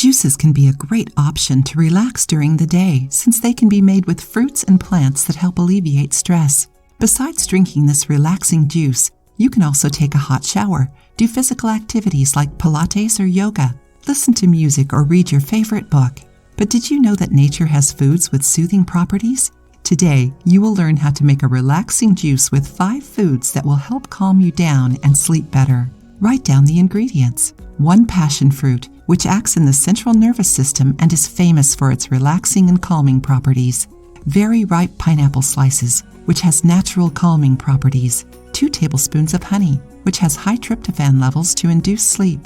Juices can be a great option to relax during the day since they can be made with fruits and plants that help alleviate stress. Besides drinking this relaxing juice, you can also take a hot shower, do physical activities like Pilates or yoga, listen to music or read your favorite book. But did you know that nature has foods with soothing properties? Today, you will learn how to make a relaxing juice with 5 foods that will help calm you down and sleep better. Write down the ingredients. 1 passion fruit, which acts in the central nervous system and is famous for its relaxing and calming properties. Very ripe pineapple slices, which has natural calming properties. 2 tablespoons of honey, which has high tryptophan levels to induce sleep.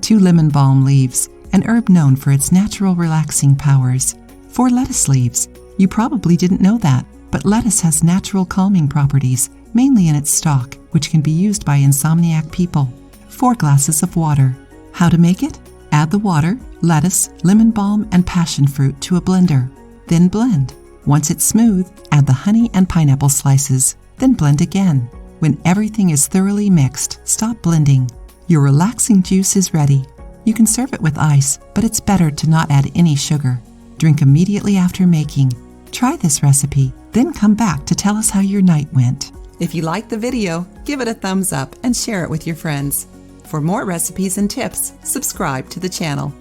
2 lemon balm leaves, an herb known for its natural relaxing powers. 4 lettuce leaves. You probably didn't know that, but lettuce has natural calming properties, mainly in its stalk, which can be used by insomniac people. 4 glasses of water. How to make it? Add the water, lettuce, lemon balm, and passion fruit to a blender. Then blend. Once it's smooth, add the honey and pineapple slices. Then blend again. When everything is thoroughly mixed, stop blending. Your relaxing juice is ready. You can serve it with ice, but it's better to not add any sugar. Drink immediately after making. Try this recipe, then come back to tell us how your night went. If you liked the video, give it a thumbs up and share it with your friends. For more recipes and tips, subscribe to the channel.